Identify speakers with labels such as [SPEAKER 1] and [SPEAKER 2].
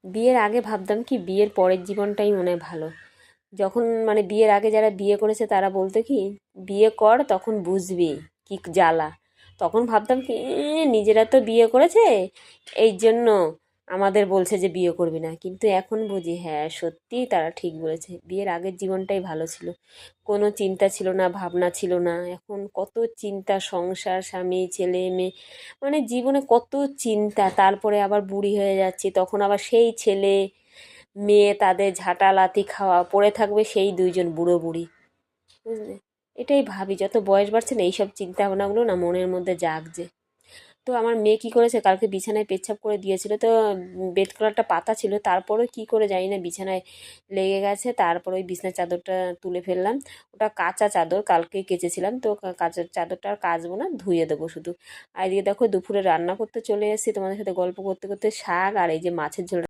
[SPEAKER 1] বিয়ের আগে ভাবতাম কি বিয়ের পরের জীবনটাই মনে হয় ভালো। যখন মানে বিয়ের আগে যারা বিয়ে করেছে তারা বলতো কি, বিয়ে কর তখন বুঝবি কি জ্বালা। তখন ভাবতাম কি নিজেরা তো বিয়ে করেছে এই জন্য আমাদের বলছে যে বিয়ে করবি না, কিন্তু এখন বুঝি হ্যাঁ সত্যিই তারা ঠিক বলেছে, বিয়ের আগের জীবনটাই ভালো ছিল। কোনো চিন্তা ছিল না, ভাবনা ছিল না। এখন কত চিন্তা, সংসার, স্বামী, ছেলে মেয়ে, মানে জীবনে কত চিন্তা। তারপরে আবার বুড়ি হয়ে যাচ্ছি, তখন আবার সেই ছেলে মেয়ে তাদের ঝাঁটা লাথি খাওয়া পড়ে থাকবে সেই দুইজন বুড়ো বুড়ি, বুঝলে। এটাই ভাবি, যত বয়স বাড়ছে না এইসব চিন্তা ভাবনাগুলো না মনের মধ্যে জাগছে। তো আমার মেয়ে কী করেছে, কালকে বিছানায় পেচ্ছাপ করে দিয়েছিল, তো বেড কভারটা পাতা ছিল, তারপরেও কী করে জানি না বিছানায় লেগে গেছে। তারপর ওই বিছানার চাদরটা তুলে ফেললাম। ওটা কাঁচা চাদর, কালকে কেচেছিলাম, তো কাঁচা চাদরটা আর কাচবো না, ধুয়ে দেবো শুধু। আর এদিকে দেখো দুপুরে রান্না করতে চলে এসেছি, তোমাদের সাথে গল্প করতে করতে শাক আর এই যে মাছের ঝোল